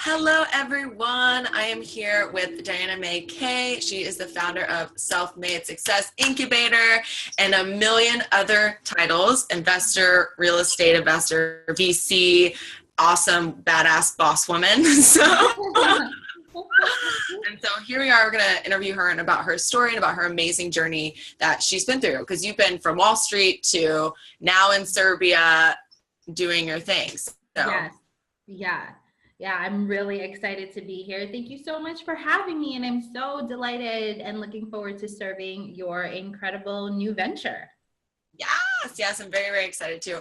Hello, everyone. I am here with Diana Mae Kay. She is the founder of Self-Made Success Incubator and a million other titles: investor, real estate investor, VC, awesome, badass boss woman. And so here we are. We're going to interview her and about her story and about her amazing journey that she's been through, because you've been from Wall Street to now in Serbia doing your things. So. Yes. Yeah, I'm really excited to be here. Thank you so much for having me, and I'm so delighted and looking forward to serving your incredible new venture. Yes, I'm very, very excited too.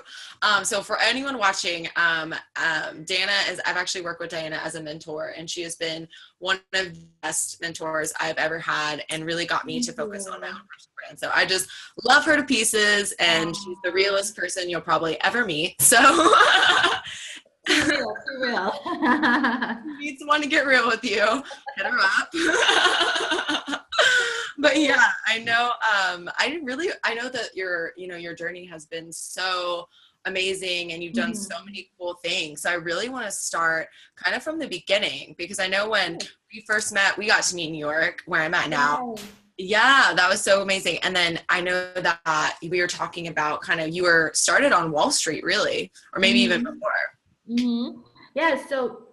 So for anyone watching, I've actually worked with Diana as a mentor, and she has been one of the best mentors I've ever had and really got me to focus on my own personal brand. So I just love her to pieces, and she's the realest person you'll probably ever meet. So For real. Need someone to get real with you. Hit her up. But yeah, I know. I know that your journey has been so amazing, and you've done so many cool things. So I really want to start kind of from the beginning, because I know when we first met, we got to meet in New York, where I'm at now. Yeah, that was so amazing. And then I know that we were talking about kind of, you were started on Wall Street, really, or maybe even before. Yeah, so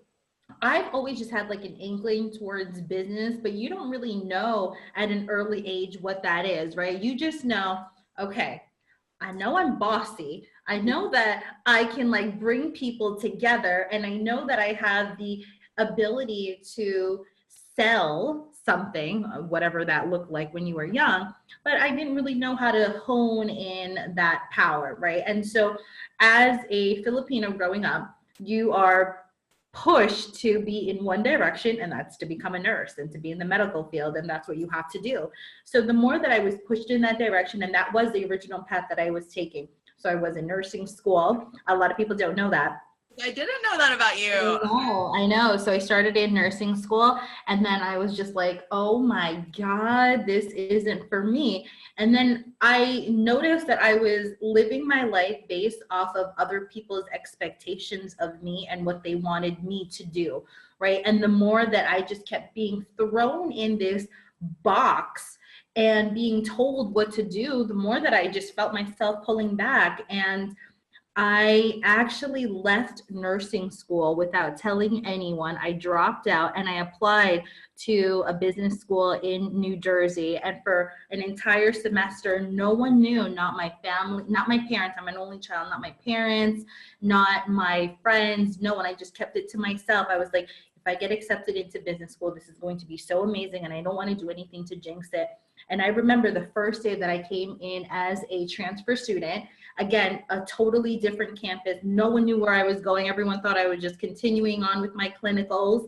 I've always just had like an inkling towards business, but you don't really know at an early age what that is, right? You just know, okay, I know I'm bossy. I know that I can like bring people together, and I know that I have the ability to sell something, whatever that looked like when you were young, but I didn't really know how to hone in that power, right? And so as a Filipino growing up, you are pushed to be in one direction, and that's to become a nurse and to be in the medical field, and that's what you have to do. So the more that I was pushed in that direction, and that was the original path that I was taking. So I was in nursing school. A lot of people don't know that. I didn't know that about you. I know. So I started in nursing school, and then I was just like, oh my God, this isn't for me. And then I noticed that I was living my life based off of other people's expectations of me and what they wanted me to do, right? And the more that I just kept being thrown in this box and being told what to do, the more that I just felt myself pulling back. And I actually left nursing school without telling anyone. I dropped out and I applied to a business school in New Jersey. And for an entire semester, no one knew, not my family, not my parents. I'm an only child, not my parents, not my friends, no one. I just kept it to myself. I was like, if I get accepted into business school, this is going to be so amazing, and I don't want to do anything to jinx it. And I remember the first day that I came in as a transfer student. Again, a totally different campus. No one knew where I was going. Everyone thought I was just continuing on with my clinicals.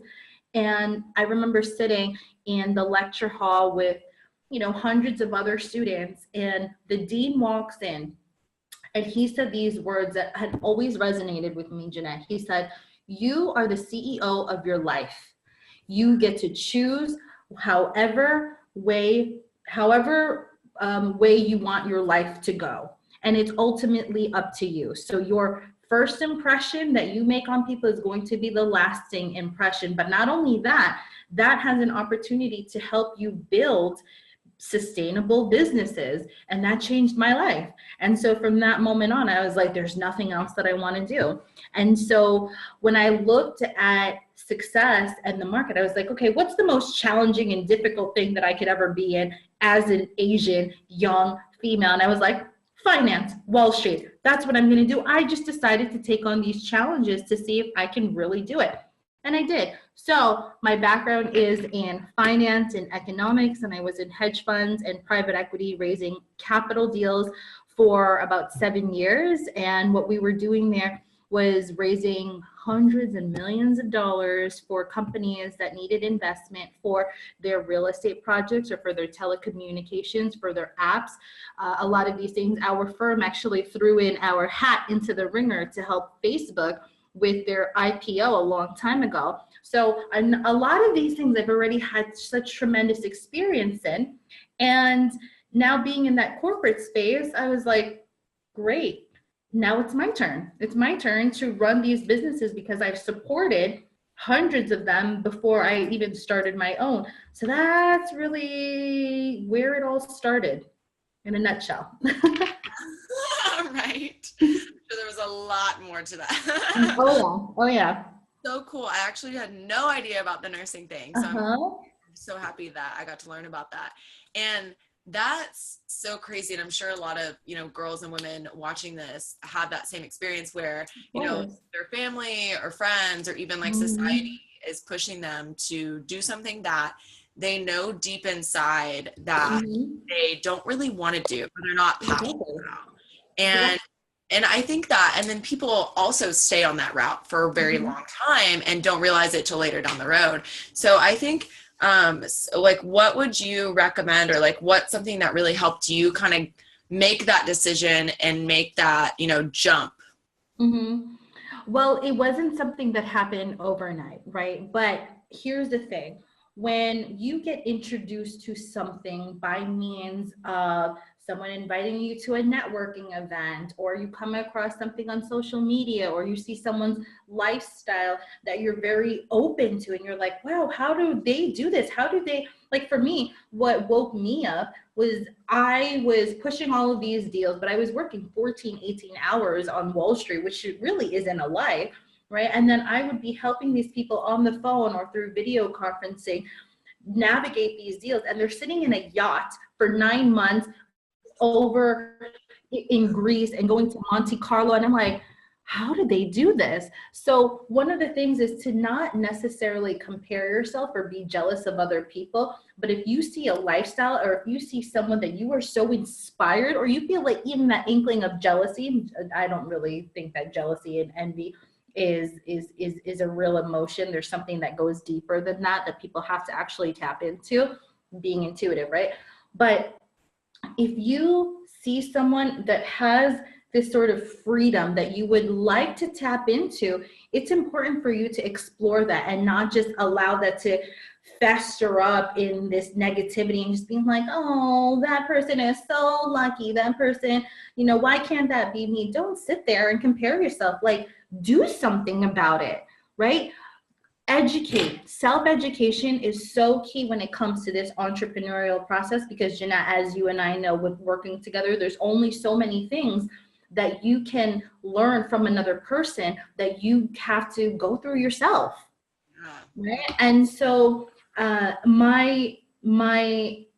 And I remember sitting in the lecture hall with, hundreds of other students, and the dean walks in, and he said these words that had always resonated with me, Jeanette. He said, "You are the CEO of your life. You get to choose however way you want your life to go. And it's ultimately up to you. So your first impression that you make on people is going to be the lasting impression. But not only that, that has an opportunity to help you build sustainable businesses." And that changed my life. And so from that moment on, I was like, there's nothing else that I want to do. And so when I looked at success and the market, I was like, okay, what's the most challenging and difficult thing that I could ever be in as an Asian young female? And I was like, finance, Wall Street. That's what I'm going to do. I just decided to take on these challenges to see if I can really do it. And I did. So my background is in finance and economics, and I was in hedge funds and private equity raising capital deals for about 7 years. And what we were doing there was raising hundreds and millions of dollars for companies that needed investment for their real estate projects or for their telecommunications, for their apps. A lot of these things, our firm actually threw in our hat into the ringer to help Facebook with their IPO a long time ago. So a lot of these things I've already had such tremendous experience in. And now being in that corporate space, I was like, great. Now it's my turn. It's my turn to run these businesses because I've supported hundreds of them before I even started my own. So that's really where it all started in a nutshell. Right. So there was a lot more to that. Oh yeah. Oh yeah. So cool. I actually had no idea about the nursing thing. So I'm Uh-huh. so happy that I got to learn about that. And that's so crazy. And I'm sure a lot of, girls and women watching this have that same experience where, Of course. their family or friends or even like society is pushing them to do something that they know deep inside that they don't really want to do, or they're not passionate about. And I think that, and then people also stay on that route for a very long time and don't realize it till later down the road. So I think, like, what would you recommend, or like, what's something that really helped you kind of make that decision and make that, jump? Well, it wasn't something that happened overnight, right? But here's the thing. When you get introduced to something by means of someone inviting you to a networking event, or you come across something on social media, or you see someone's lifestyle that you're very open to, and you're like, wow, how do they do this? How do they, like for me, what woke me up was I was pushing all of these deals, but I was working 14, 18 hours on Wall Street, which really isn't a life, right? And then I would be helping these people on the phone or through video conferencing navigate these deals. And they're sitting in a yacht for 9 months over in Greece and going to Monte Carlo. And I'm like, how do they do this? So one of the things is to not necessarily compare yourself or be jealous of other people. But if you see a lifestyle, or if you see someone that you are so inspired, or you feel like even that inkling of jealousy, I don't really think that jealousy and envy is a real emotion. There's something that goes deeper than that people have to actually tap into, being intuitive, right? But if you see someone that has this sort of freedom that you would like to tap into, it's important for you to explore that and not just allow that to fester up in this negativity and just being like, oh, that person is so lucky. That person, why can't that be me? Don't sit there and compare yourself. Like, do something about it, right? Educate. Self-education is so key when it comes to this entrepreneurial process, because Jenna, as you and I know, with working together, there's only so many things that you can learn from another person that you have to go through yourself, right? And so my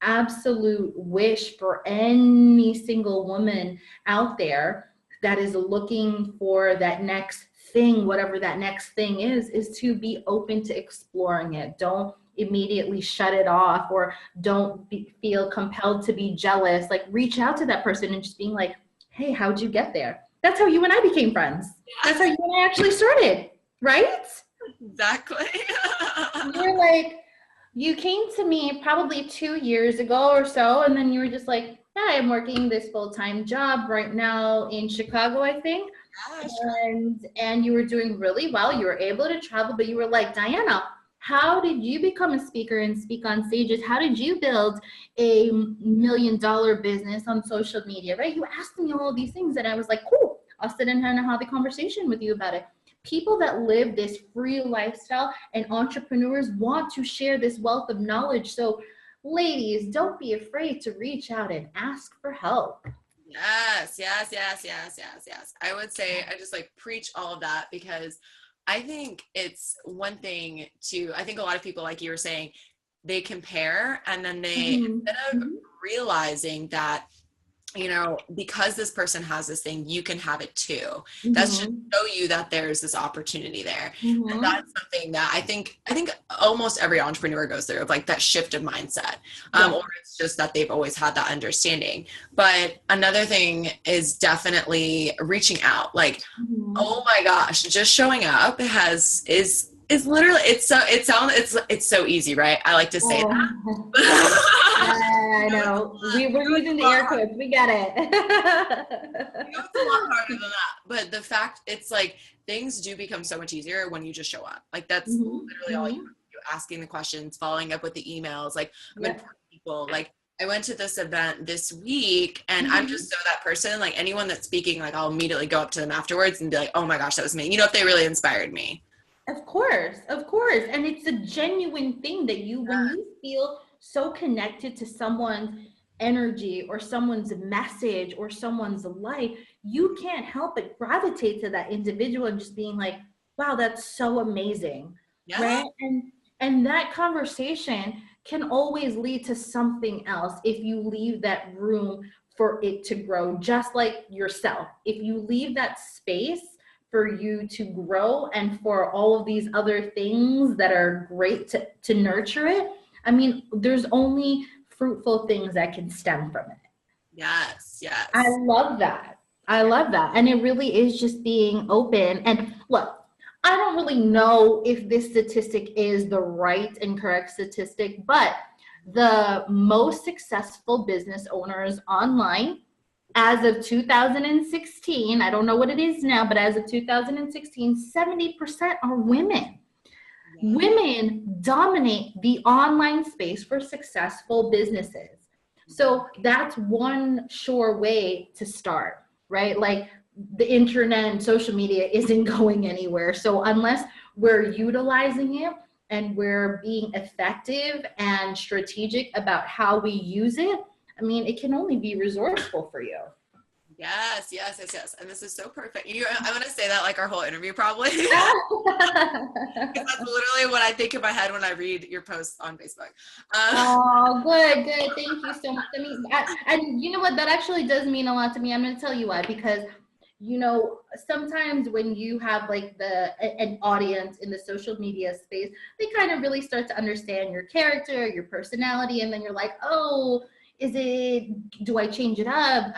absolute wish for any single woman out there that is looking for that next thing, whatever that next thing is to be open to exploring it. Don't immediately shut it off, or don't feel compelled to be jealous. Like, reach out to that person and just being like, hey, how'd you get there? That's how you and I became friends. That's how you and I actually started, right? Exactly. You're like, you came to me probably 2 years ago or so, and then you were just like, yeah, I'm working this full-time job right now in Chicago, I think. And you were doing really well. You were able to travel, but you were like, Diana, how did you become a speaker and speak on stages? How did you build a $1 million business on social media, right? You asked me all these things, and I was like, cool, I'll sit in and have a conversation with you about it. People that live this free lifestyle and entrepreneurs want to share this wealth of knowledge. So ladies, don't be afraid to reach out and ask for help. Yes. I would say I just like preach all of that, because I think it's one thing I think a lot of people, like you were saying, they compare, and then they, instead of realizing that, because this person has this thing, you can have it too. That should show you that there's this opportunity there. And that's something that I think almost every entrepreneur goes through, of like that shift of mindset. Or it's just that they've always had that understanding. But another thing is definitely reaching out. Like, oh my gosh, just showing up is literally, it's so easy, right? I like to say that. I know. We're using the air quotes. We get it. It's a lot harder than that. But the fact, it's like, things do become so much easier when you just show up. Like, that's literally all you do. Asking the questions, following up with the emails. Like, I'm important people. Like, I went to this event this week, and I'm just so that person. Like, anyone that's speaking, like, I'll immediately go up to them afterwards and be like, oh my gosh, that was me. If they really inspired me. Of course, of course. And it's a genuine thing that when you feel so connected to someone's energy or someone's message or someone's life, you can't help but gravitate to that individual and just being like, wow, that's so amazing. Yeah. Right. And that conversation can always lead to something else if you leave that room for it to grow, just like yourself. If you leave that space for you to grow and for all of these other things that are great to nurture it, I mean, there's only fruitful things that can stem from it. Yes, I yes. love that. I love that. And it really is just being open. And look, I don't really know if this statistic is the right and correct statistic, but the most successful business owners online as of 2016, I don't know what it is now, but as of 2016, 70% are women. Yeah. Women dominate the online space for successful businesses. So that's one sure way to start, right? Like the internet and social media isn't going anywhere. So unless we're utilizing it and we're being effective and strategic about how we use it, I mean, it can only be resourceful for you. Yes, yes, yes, yes. And this is so perfect. I'm going to say that like our whole interview probably. Because that's literally what I think in my head when I read your posts on Facebook. Oh, good, good. Thank you so much. I mean, and you know what? That actually does mean a lot to me. I'm going to tell you why. Because, you know, sometimes when you have like an audience in the social media space, they kind of really start to understand your character, your personality, and then you're like, oh, do I change it up?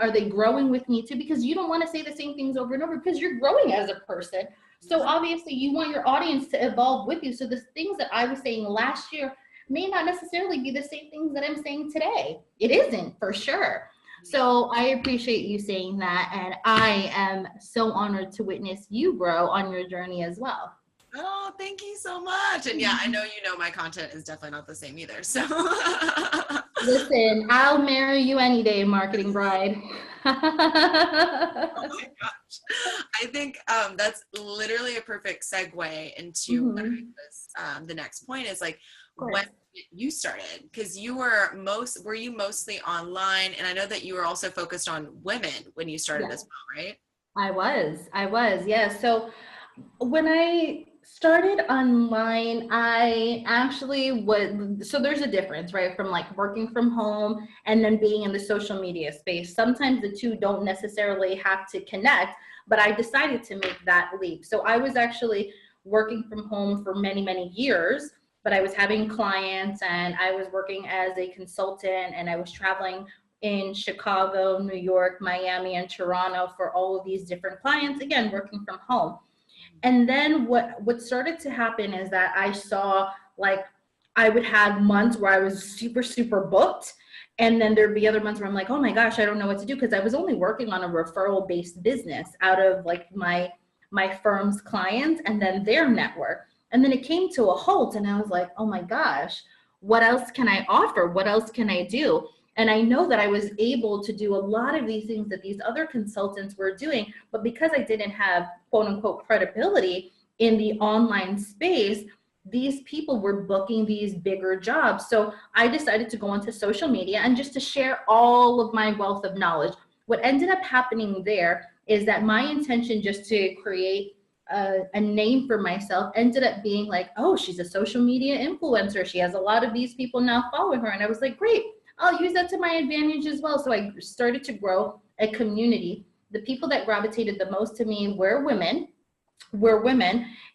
Are they growing with me too? Because you don't want to say the same things over and over because you're growing as a person. So obviously you want your audience to evolve with you. So the things that I was saying last year may not necessarily be the same things that I'm saying today. It isn't, for sure. So I appreciate you saying that. And I am so honored to witness you grow on your journey as well. Oh, thank you so much. And yeah, I know my content is definitely not the same either. So Listen, I'll marry you any day, marketing bride. oh my gosh. I think that's literally a perfect segue into what I was, the next point is like when you started, because were you mostly online? And I know that you were also focused on women when you started as well, right? I was, yeah. So when I started online, I actually so there's a difference, right? From like working from home and then being in the social media space. Sometimes the two don't necessarily have to connect, but I decided to make that leap. So I was actually working from home for many, many years, but I was having clients and I was working as a consultant and I was traveling in Chicago, New York, Miami, and Toronto for all of these different clients, again, working from home. And then what started to happen is that I saw like I would have months where I was super, super booked. And then there'd be other months where I'm like, oh my gosh, I don't know what to do. Because I was only working on a referral based business out of like my firm's clients and then their network. And then it came to a halt and I was like, oh my gosh, what else can I offer? What else can I do? And I know that I was able to do a lot of these things that these other consultants were doing, but because I didn't have quote unquote credibility in the online space, these people were booking these bigger jobs. So I decided to go onto social media and just to share all of my wealth of knowledge. What ended up happening there is that my intention just to create a name for myself ended up being like, oh, she's a social media influencer. She has a lot of these people now following her. And I was like, great, I'll use that to my advantage as well. So I started to grow a community. The people that gravitated the most to me were women,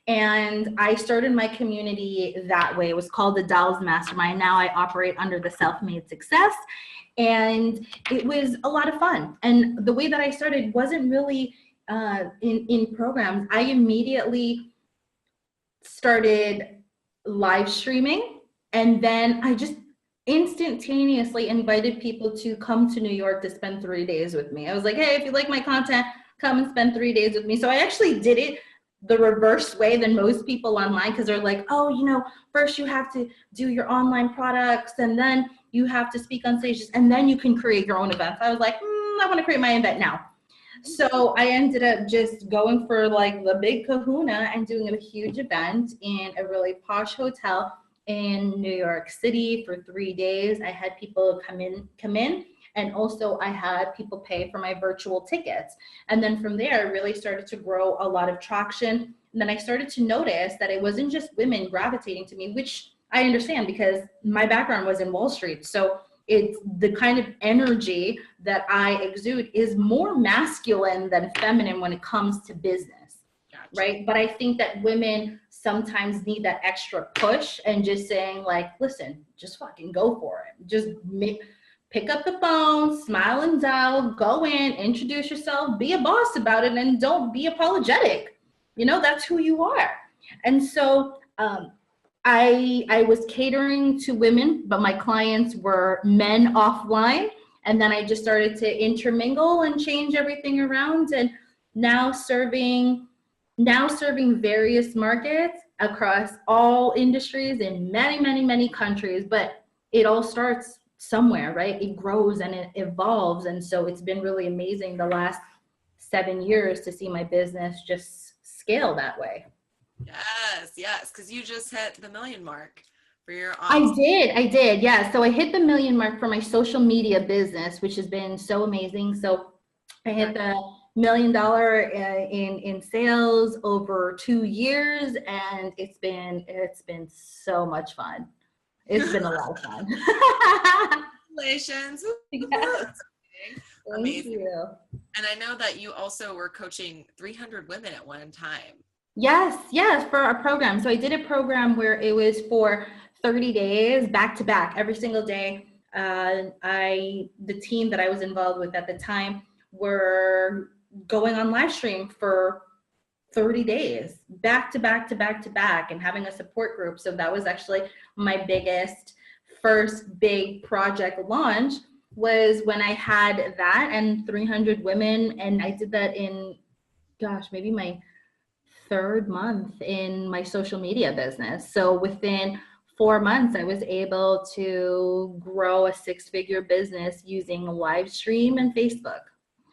and I started my community that way. It was called the Dolls Mastermind. Now I operate under the Self-Made Success, and it was a lot of fun. And the way that I started wasn't really in programs. I immediately started live streaming, and then I just instantaneously invited people to come to New York to spend 3 days with me. I was like, hey, if you like my content, come and spend 3 days with me. So I actually did it the reverse way than most people online, because they're like, oh, you know, first you have to do your online products and then you have to speak on stages and then you can create your own events. I was like, I want to create my event now. So I ended up just going for like the big kahuna and doing a huge event in a really posh hotel in New York City for 3 days. I had people come in, and also I had people pay for my virtual tickets. And then from there, I really started to grow a lot of traction. And then I started to notice that it wasn't just women gravitating to me, which I understand because my background was in Wall Street. So it's the kind of energy that I exude is more masculine than feminine when it comes to business. Gotcha. Right? But I think that women sometimes need that extra push and just saying like, listen, just fucking go for it. Just pick up the phone, smile and dial, go in, introduce yourself, be a boss about it, and don't be apologetic. You know, that's who you are. And so I was catering to women, but my clients were men offline. And then I just started to intermingle and change everything around. And now serving various markets across all industries in many, many, many countries. But it all starts somewhere, right? It grows and it evolves. And so it's been really amazing the last 7 years to see my business just scale that way. Yes, because you just hit the 1 million mark for your I did, yeah. So I hit the 1 million mark for my social media business, which has been so amazing. So I hit the $1 million in sales over 2 years, and it's been so much fun. It's been a lot of fun. Congratulations. Yes. Amazing. Thank you. And I know that you also were coaching 300 women at one time. Yes, for our program. So I did a program where it was for 30 days back to back every single day. The team that I was involved with at the time were going on live stream for 30 days back to back to back to back and having a support group. So that was actually my biggest first big project launch, was when I had that and 300 women. And I did that in, maybe my 3rd month in my social media business. So within 4 months, I was able to grow a 6-figure business using live stream and Facebook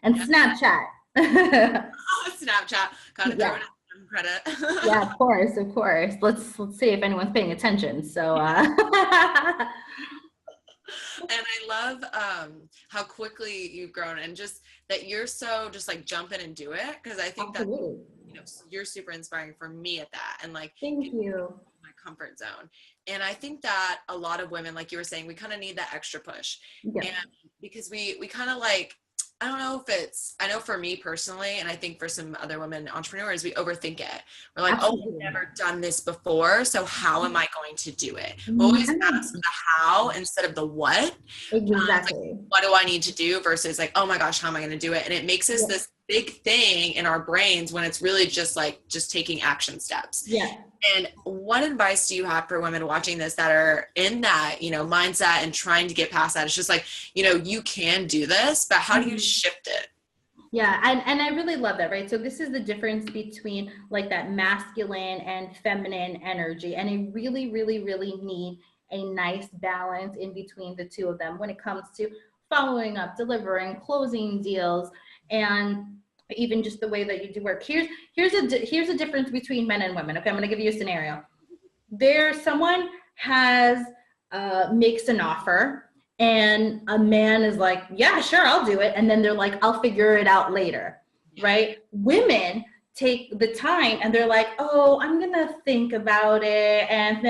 and Snapchat. Snapchat, gotta throw it in credit. Yeah, of course. Let's see if anyone's paying attention. So And I love how quickly you've grown, and just that you're so just like jump in and do it, because I think that you're super inspiring for me at that, and like thank you. My comfort zone. And I think that a lot of women, like you were saying, we kind of need that extra push. Yeah. And because we kind of like, I don't know if it's, I know for me personally, and I think for some other women entrepreneurs, we overthink it. We're like, Absolutely. Oh, I've never done this before, so how am I going to do it? We always ask the how instead of the what. Exactly. Like, what do I need to do versus like, oh my gosh, how am I going to do it? And it makes us this big thing in our brains when it's really just taking action steps. Yeah. And what advice do you have for women watching this that are in that, mindset and trying to get past that? It's just like, you can do this, but how do you shift it? Yeah. And I really love that, right? So this is the difference between like that masculine and feminine energy. And I really, really, really need a nice balance in between the two of them when it comes to following up, delivering, closing deals, and even just the way that you do work. Here's a difference between men and women. Okay, I'm going to give you a scenario. Someone makes an offer, and a man is like, yeah, sure, I'll do it. And then they're like, I'll figure it out later, right? Women take the time and they're like, oh, I'm going to think about it. And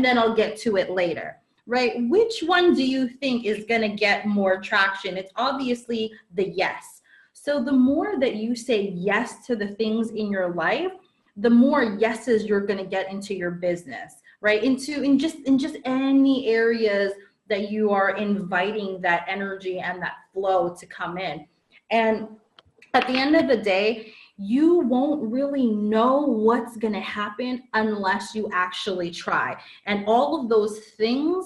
then I'll get to it later, right? Which one do you think is going to get more traction? It's obviously the yes. So the more that you say yes to the things in your life, the more yeses you're going to get into your business, right? In just any areas that you are inviting that energy and that flow to come in. And at the end of the day, you won't really know what's going to happen unless you actually try. And all of those things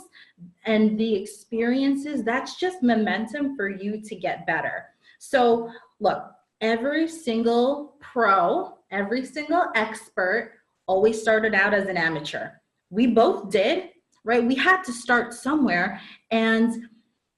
and the experiences, that's just momentum for you to get better. So look, every single pro, every single expert always started out as an amateur. We both did, right? We had to start somewhere. And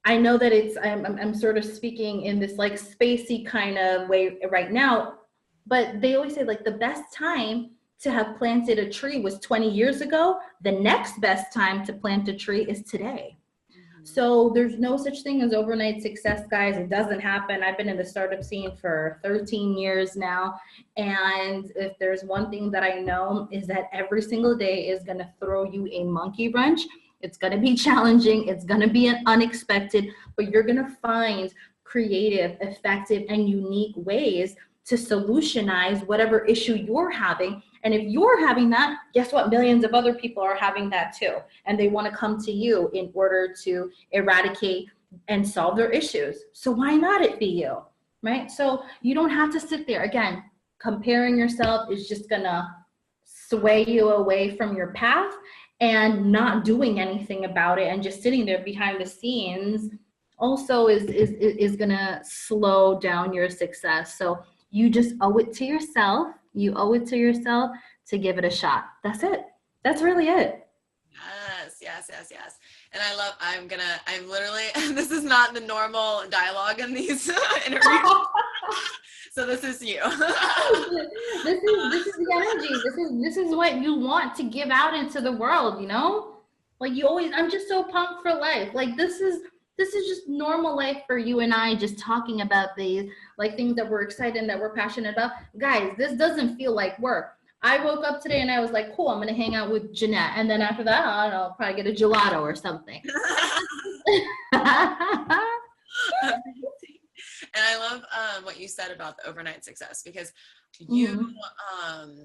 I know that I'm sort of speaking in this like spacey kind of way right now, but they always say like the best time to have planted a tree was 20 years ago. The next best time to plant a tree is today. Mhm. So there's no such thing as overnight success, guys. It doesn't happen. I've been in the startup scene for 13 years now. And if there's one thing that I know is that every single day is going to throw you a monkey wrench. It's going to be challenging. It's going to be unexpected, but you're going to find creative, effective, and unique ways to solutionize whatever issue you're having. And if you're having that, guess what? Millions of other people are having that too. And they want to come to you in order to eradicate and solve their issues. So why not it be you? Right? So you don't have to sit there. Again, comparing yourself is just going to sway you away from your path, and not doing anything about it and just sitting there behind the scenes also is going to slow down your success. So you just owe it to yourself. You owe it to yourself to give it a shot. That's it. That's really it. Yes, yes, yes, yes. And I'm literally, this is not the normal dialogue in these interviews. So this is you. This is the energy. This is what you want to give out into the world, you know? Like you always, I'm just so pumped for life. Like this is just normal life for you and I, just talking about these like things that we're excited and that we're passionate about. Guys, this doesn't feel like work. I woke up today and I was like, cool, I'm gonna hang out with Jeanette. And then after that, I don't know, I'll probably get a gelato or something. And I love what you said about the overnight success, because you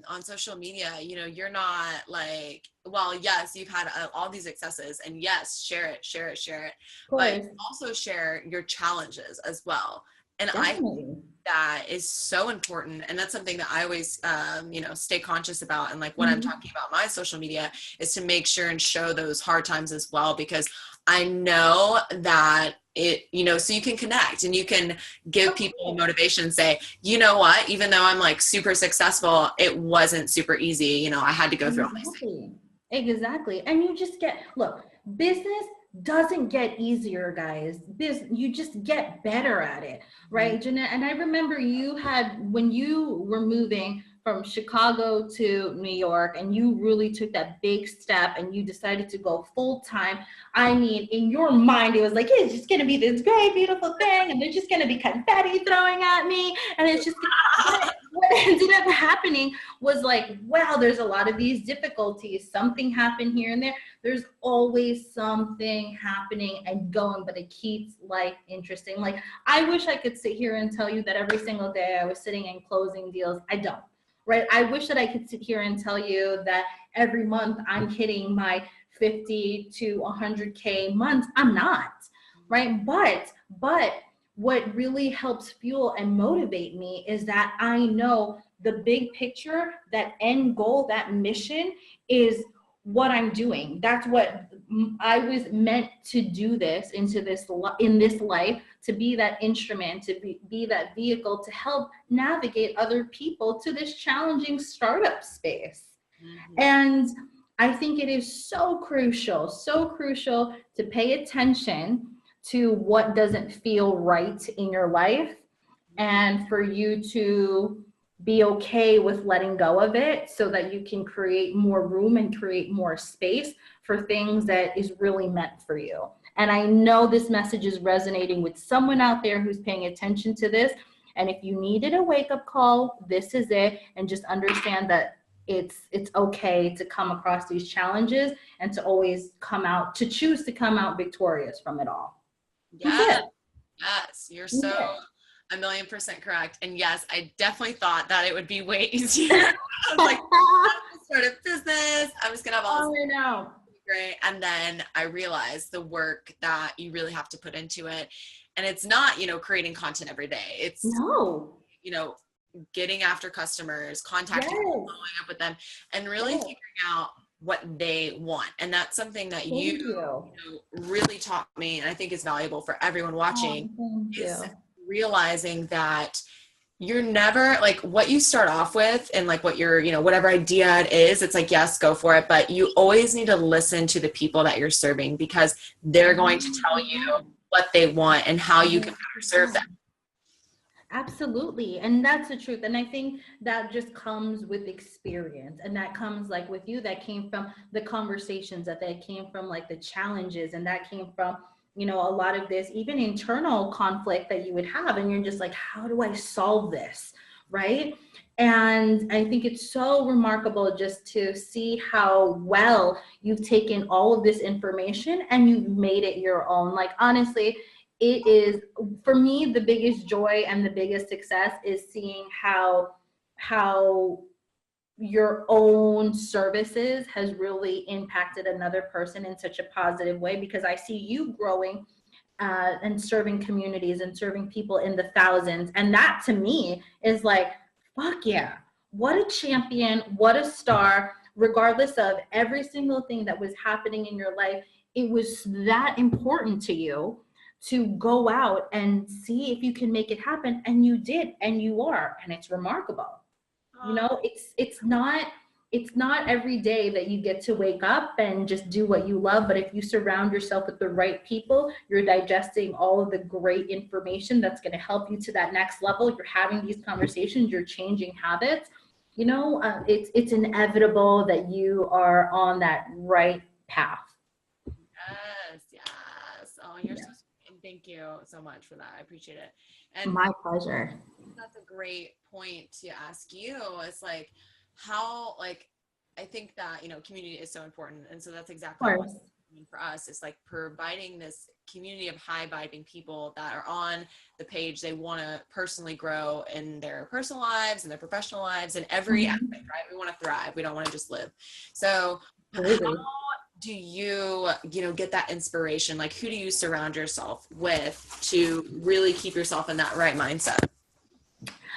on social media, you know, you're not like, well, yes, you've had all these successes, and yes, share it, but also share your challenges as well. And definitely. I think that is so important. And that's something that I always, you know, stay conscious about. And like when I'm talking about my social media is to make sure and show those hard times as well, because I know that it, you know, so you can connect and you can give people motivation and say, you know what, even though I'm like super successful, it wasn't super easy. You know, I had to go through all these things. Exactly. And you just look, business doesn't get easier, guys. You just get better at it, right, Jeanette? And I remember when you were moving from Chicago to New York, and you really took that big step and you decided to go full time. I mean, in your mind, it was like, it's just going to be this great, beautiful thing, and there's just going to be confetti throwing at me. And it's just, what ended up happening was like, wow, there's a lot of these difficulties. Something happened here and there. There's always something happening and going, but it keeps life interesting. Like, I wish I could sit here and tell you that every single day I was sitting and closing deals. I don't. Right? I wish that I could sit here and tell you that every month I'm hitting my 50 to 100K months. I'm not, right? But what really helps fuel and motivate me is that I know the big picture, that end goal, that mission is what I'm doing. That's what I was meant to do this in this life, to be that instrument, to be that vehicle to help navigate other people to this challenging startup space. And I think it is so crucial to pay attention to what doesn't feel right in your life, and for you to be okay with letting go of it so that you can create more room and create more space for things that is really meant for you. And I know this message is resonating with someone out there who's paying attention to this. And if you needed a wake-up call, this is it. And just understand that it's okay to come across these challenges and to always choose to come out victorious from it all. Yes, you're so 1,000,000% correct. And yes, I definitely thought that it would be way easier. I was like, I'm gonna start a business. I'm just gonna have all this. I know. Great. And then I realized the work that you really have to put into it. And it's not, you know, creating content every day. It's, you know, getting after customers, contacting them, following up with them, and really figuring out what they want. And that's something that you know, really taught me, and I think is valuable for everyone watching, is realizing that you're never like what you start off with and like what your, you know, whatever idea it is, it's like, yes, go for it. But you always need to listen to the people that you're serving, because they're going to tell you what they want and how you can better serve them. Absolutely. And that's the truth. And I think that just comes with experience. And that comes like with you, that came from the conversations, that came from like the challenges, and that came from, you know, a lot of this, even internal conflict that you would have. And you're just like, how do I solve this? Right. And I think it's so remarkable just to see how well you've taken all of this information and you've made it your own. Like, honestly, it is, for me, the biggest joy and the biggest success is seeing how your own services has really impacted another person in such a positive way, because I see you growing and serving communities and serving people in the thousands. And that to me is like, fuck yeah, what a champion, what a star, regardless of every single thing that was happening in your life. It was that important to you to go out and see if you can make it happen. And you did, and you are, and it's remarkable. You know, it's not every day that you get to wake up and just do what you love, but if you surround yourself with the right people, you're digesting all of the great information that's going to help you to that next level. You're having these conversations, you're changing habits. You know, it's inevitable that you are on that right path. Yes, yes. Oh, you're so sweet. And thank you so much for that. I appreciate it. And My pleasure. that's a great point to ask you. It's like how, like, I think that, you know, community is so important. And so that's exactly what for us is like providing this community of high vibing people that are on the page. They want to personally grow in their personal lives and their professional lives and every aspect, right? We want to thrive. We don't want to just live. So how do you, you know, get that inspiration? Like, who do you surround yourself with to really keep yourself in that right mindset?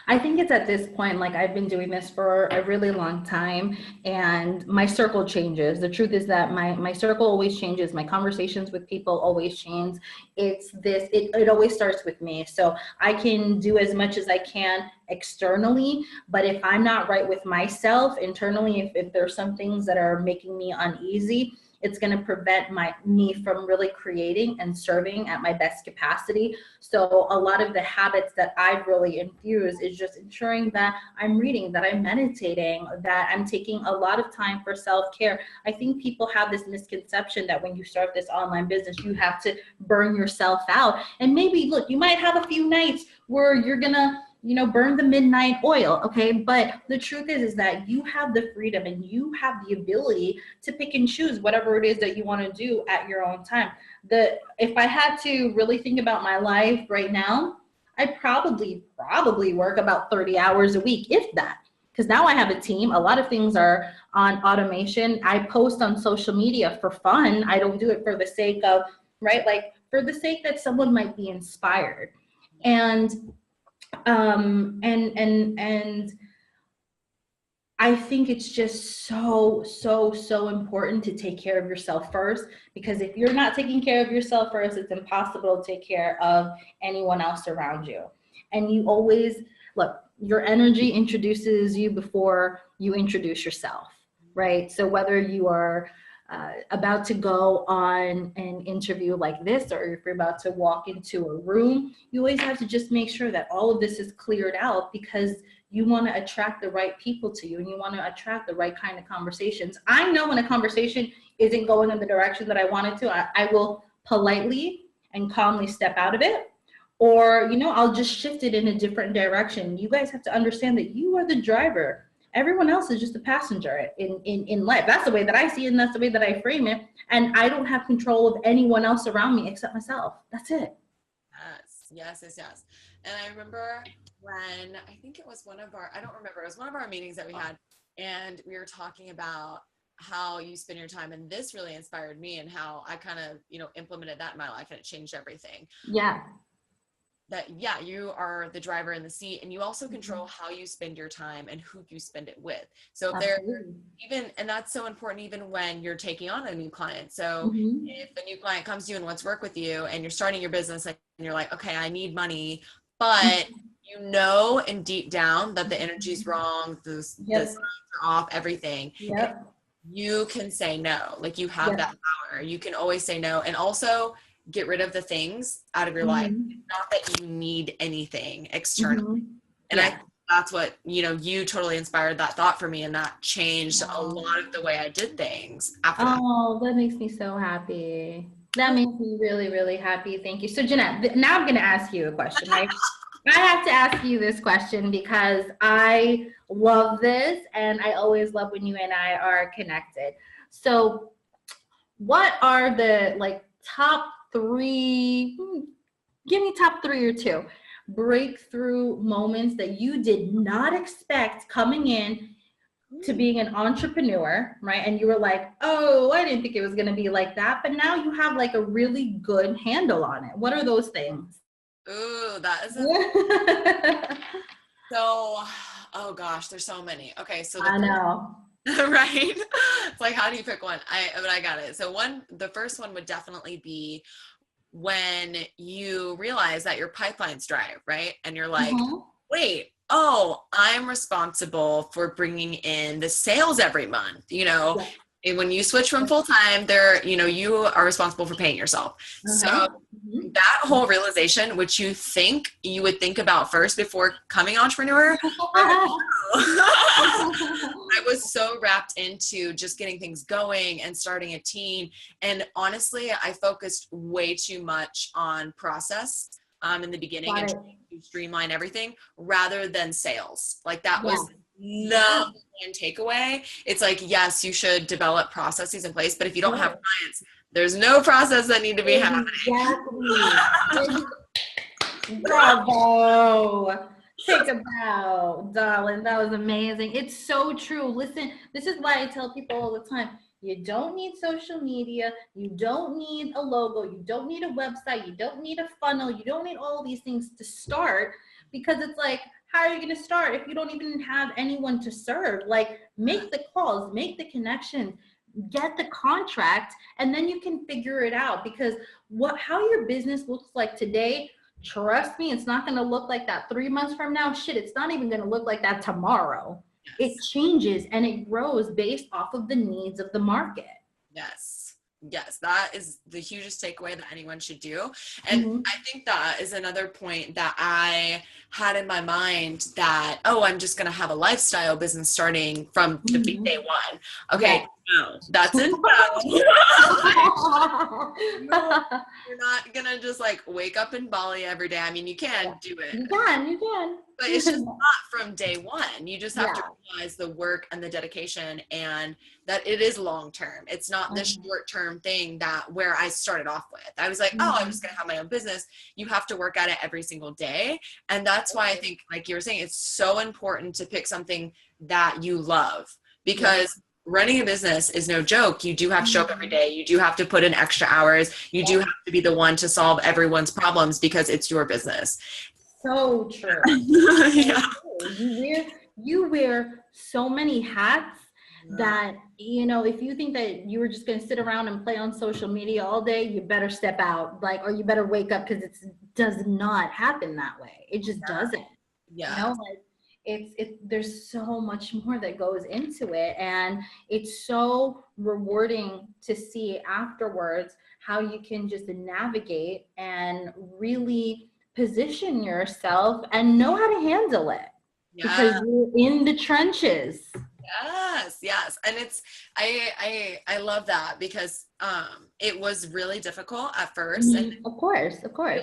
I think it's at this point, like I've been doing this for a really long time and my circle changes. The truth is that my circle always changes. My conversations with people always change. It always starts with me. So I can do as much as I can externally, but if I'm not right with myself internally, if there's some things that are making me uneasy, it's going to prevent me from really creating and serving at my best capacity. So a lot of the habits that I've really infused is just ensuring that I'm reading, that I'm meditating, that I'm taking a lot of time for self-care. I think people have this misconception that when you start this online business, you have to burn yourself out. And maybe, look, you might have a few nights where you're gonna, you know, burn the midnight oil, okay? But the truth is that you have the freedom and you have the ability to pick and choose whatever it is that you want to do at your own time. If I had to really think about my life right now, I'd probably work about 30 hours a week, if that. Because now I have a team. A lot of things are on automation. I post on social media for fun. I don't do it for the sake of, right? Like for the sake that someone might be inspired. And I think it's just so important to take care of yourself first, because if you're not taking care of yourself first, it's impossible to take care of anyone else around you. And you always, look, your energy introduces you before you introduce yourself, right? So whether you are about to go on an interview like this, or if you're about to walk into a room, you always have to just make sure that all of this is cleared out, because you want to attract the right people to you and you want to attract the right kind of conversations. I know when a conversation isn't going in the direction that I want it to, I will politely and calmly step out of it, or, you know, I'll just shift it in a different direction. You guys have to understand that you are the driver. Everyone else is just a passenger in life. That's the way that I see it, and that's the way that I frame it. And I don't have control of anyone else around me except myself. That's it. Yes. And I remember when, I think it was one of our, I don't remember, it was one of our meetings that we had, and we were talking about how you spend your time. And this really inspired me, and how I kind of, you know, implemented that in my life, and it changed everything. Yeah. That, yeah, you are the driver in the seat, and you also control how you spend your time and who you spend it with. So if they're even, and that's so important, even when you're taking on a new client. So if a new client comes to you and wants to work with you, and you're starting your business, and you're like, okay, I need money, but you know, and deep down that the energy's wrong, the signs are off, everything. You can say no. Like, you have that power. You can always say no. And also get rid of the things out of your life. It's not that you need anything external. And I think that's what, you know, you totally inspired that thought for me, and that changed a lot of the way I did things after that. Oh, that makes me so happy. That makes me really, really happy. Thank you. So Jeanette, now I'm going to ask you a question, right? I have to ask you this question because I love this, and I always love when you and I are connected. So what are the like top three, give me top 3 or 2 breakthrough moments that you did not expect coming in to being an entrepreneur, right? And you were like, oh, I didn't think it was going to be like that. But now you have like a really good handle on it. What are those things? Ooh, that is so, oh gosh, there's so many. Okay, so I know. right? It's like, how do you pick one? But I got it. So the first one would definitely be when you realize that your pipeline's dry, right? And you're like, wait, oh, I'm responsible for bringing in the sales every month, you know? Yeah. And when you switch from full-time, you are responsible for paying yourself. So that whole realization, which you would think about first before becoming entrepreneur, I was so wrapped into just getting things going and starting a team. And honestly, I focused way too much on process in the beginning and trying to streamline everything rather than sales. Like that was the one takeaway. It's like, yes, you should develop processes in place, but if you don't have clients, there's no process that need to be happening. Bravo. Take a bow, darling. That was amazing. It's so true. Listen, this is why I tell people all the time, you don't need social media. You don't need a logo. You don't need a website. You don't need a funnel. You don't need all these things to start, because it's like, how are you going to start if you don't even have anyone to serve? Like, make the calls, make the connections, get the contract, and then you can figure it out. Because how your business looks like today, trust me, it's not going to look like that 3 months from now. Shit, it's not even going to look like that tomorrow. It changes and it grows based off of the needs of the market. Yes, that is the hugest takeaway that anyone should do. And I think that is another point that I had in my mind, that, oh, I'm just going to have a lifestyle business starting from the big day one. Okay, no, that's it. No, you're not going to just like wake up in Bali every day. I mean, you can do it. You can. But it's just not from day one. You just have to realize the work and the dedication, and that it is long-term. It's not this short-term thing where I started off with. I was like, oh, I'm just going to have my own business. You have to work at it every single day. And that's why I think, like you were saying, it's so important to pick something that you love, because running a business is no joke. You do have to show up every day. You do have to put in extra hours. You do have to be the one to solve everyone's problems, because it's your business. So true. You wear so many hats that, you know, if you think that you were just going to sit around and play on social media all day, you better step out, like, or you better wake up, because it does not happen that way. It just doesn't. You know, like, there's so much more that goes into it, and it's so rewarding to see afterwards how you can just navigate and really position yourself and know how to handle it, because you're in the trenches. Yes. And it's, I love that, because it was really difficult at first. And of course,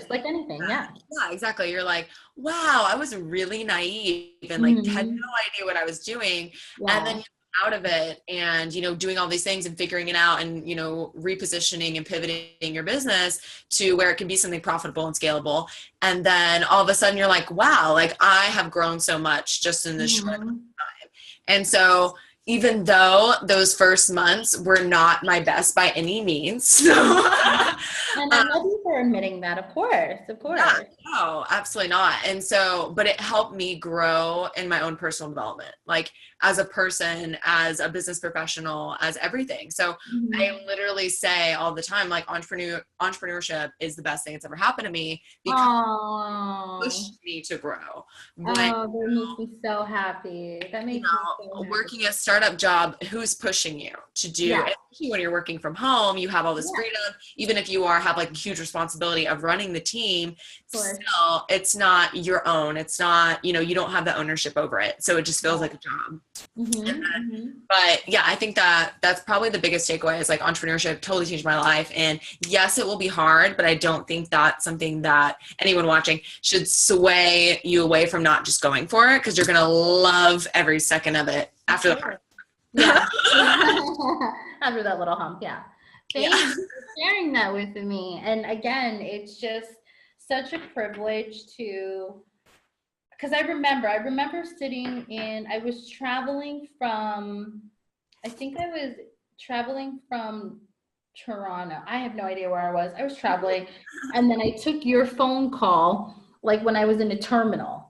like anything. Yeah, exactly. You're like, wow, I was really naive and like had no idea what I was doing. And then out of it and, you know, doing all these things and figuring it out and, you know, repositioning and pivoting your business to where it can be something profitable and scalable. And then all of a sudden you're like, wow, like I have grown so much just in this short time. And so even though those first months were not my best by any means. And I love you for admitting that, of course. Yeah, no, absolutely not. And so, but it helped me grow in my own personal development, like as a person, as a business professional, as everything. So I literally say all the time, like entrepreneurship is the best thing that's ever happened to me, because it pushed me to grow. That makes me so happy. That makes me so happy. Working a startup job, who's pushing you to do, especially when you're working from home, you have all this freedom. Even if you have like huge responsibility of running the team, still it's not your own. It's not, you know, you don't have the ownership over it. So it just feels like a job. But yeah, I think that that's probably the biggest takeaway is like entrepreneurship totally changed my life. And yes, it will be hard, but I don't think that's something that anyone watching should sway you away from not just going for it, because you're going to love every second of it after the part. Yeah. After that little hump. Yeah. Thank you for sharing that with me. And again, it's just such a privilege to, because I remember sitting in, I was traveling from, I think I was traveling from Toronto. I have no idea where I was. I was traveling. And then I took your phone call, like when I was in a terminal.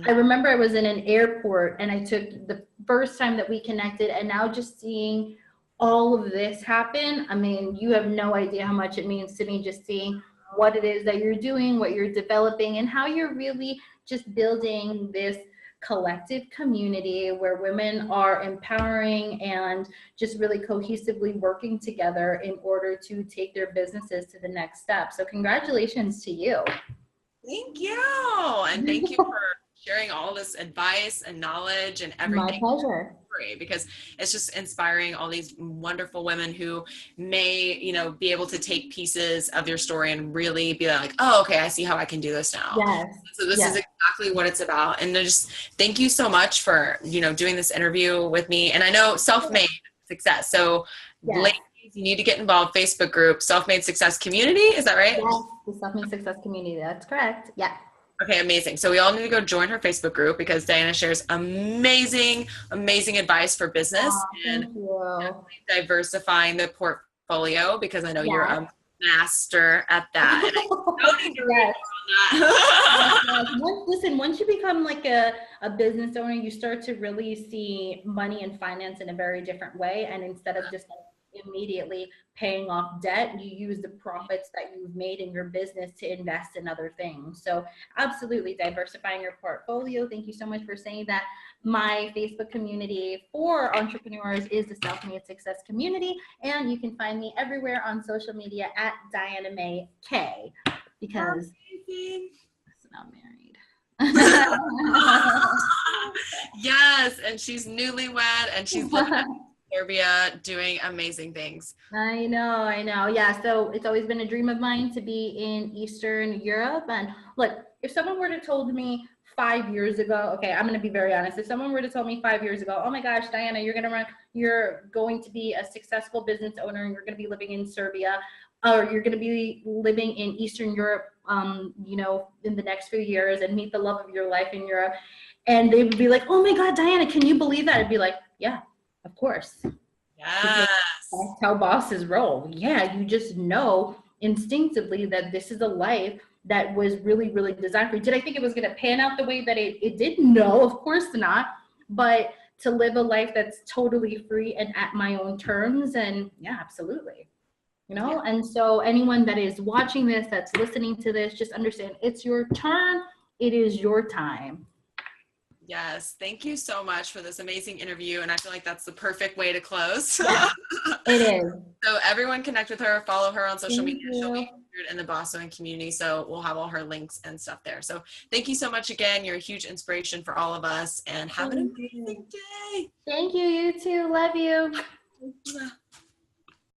I remember I was in an airport and I took the first time that we connected, and now just seeing all of this happen. I mean, you have no idea how much it means to me, just seeing what it is that you're doing, what you're developing, and how you're really just building this collective community where women are empowering and just really cohesively working together in order to take their businesses to the next step. So congratulations to you. Thank you. And thank you for sharing all this advice and knowledge and everything. My pleasure. Because it's just inspiring all these wonderful women who may, you know, be able to take pieces of your story and really be like, oh, okay, I see how I can do this now. Yes. So this is exactly what it's about. And just thank you so much for, you know, doing this interview with me. And I know Self-Made Success. So ladies, you need to get involved. Facebook group, Self-Made Success Community. Is that right? Yes, the Self-Made Success Community. That's correct. Yeah. Okay, amazing. So we all need to go join her Facebook group because Diana shares amazing, amazing advice for business and diversifying the portfolio, because I know you're a master at that. And I don't need to read on that. Listen, once you become like a business owner, you start to really see money and finance in a very different way. And instead of just like immediately paying off debt, you use the profits that you've made in your business to invest in other things. So absolutely diversifying your portfolio. Thank you so much for saying that. My Facebook community for entrepreneurs is the Self-Made Success Community, and you can find me everywhere on social media at Diana May K, because I'm not married. Yes, and she's newlywed and she's living in Serbia doing amazing things. I know. Yeah, so it's always been a dream of mine to be in Eastern Europe. And look, if someone were to told me 5 years ago, okay, I'm going to be very honest. If someone were to tell me 5 years ago, oh my gosh, Diana, you're going to be a successful business owner and you're going to be living in Serbia, or you're going to be living in Eastern Europe, you know, in the next few years and meet the love of your life in Europe. And they would be like, oh my God, Diana, can you believe that? I'd be like, yeah, of course. Yes. That's how bosses roll. Yeah, you just know instinctively that this is a life that was really, really designed for you. Did I think it was going to pan out the way that it did? No, of course not. But to live a life that's totally free and at my own terms, and yeah, absolutely. You know, and so anyone that is watching this, that's listening to this, just understand it's your turn. It is your time. Yes. Thank you so much for this amazing interview. And I feel like that's the perfect way to close. It is. So everyone connect with her, follow her on social media. She'll be featured in the Boston community. So we'll have all her links and stuff there. So thank you so much again. You're a huge inspiration for all of us, and have an amazing day. Thank you. You too. Love you.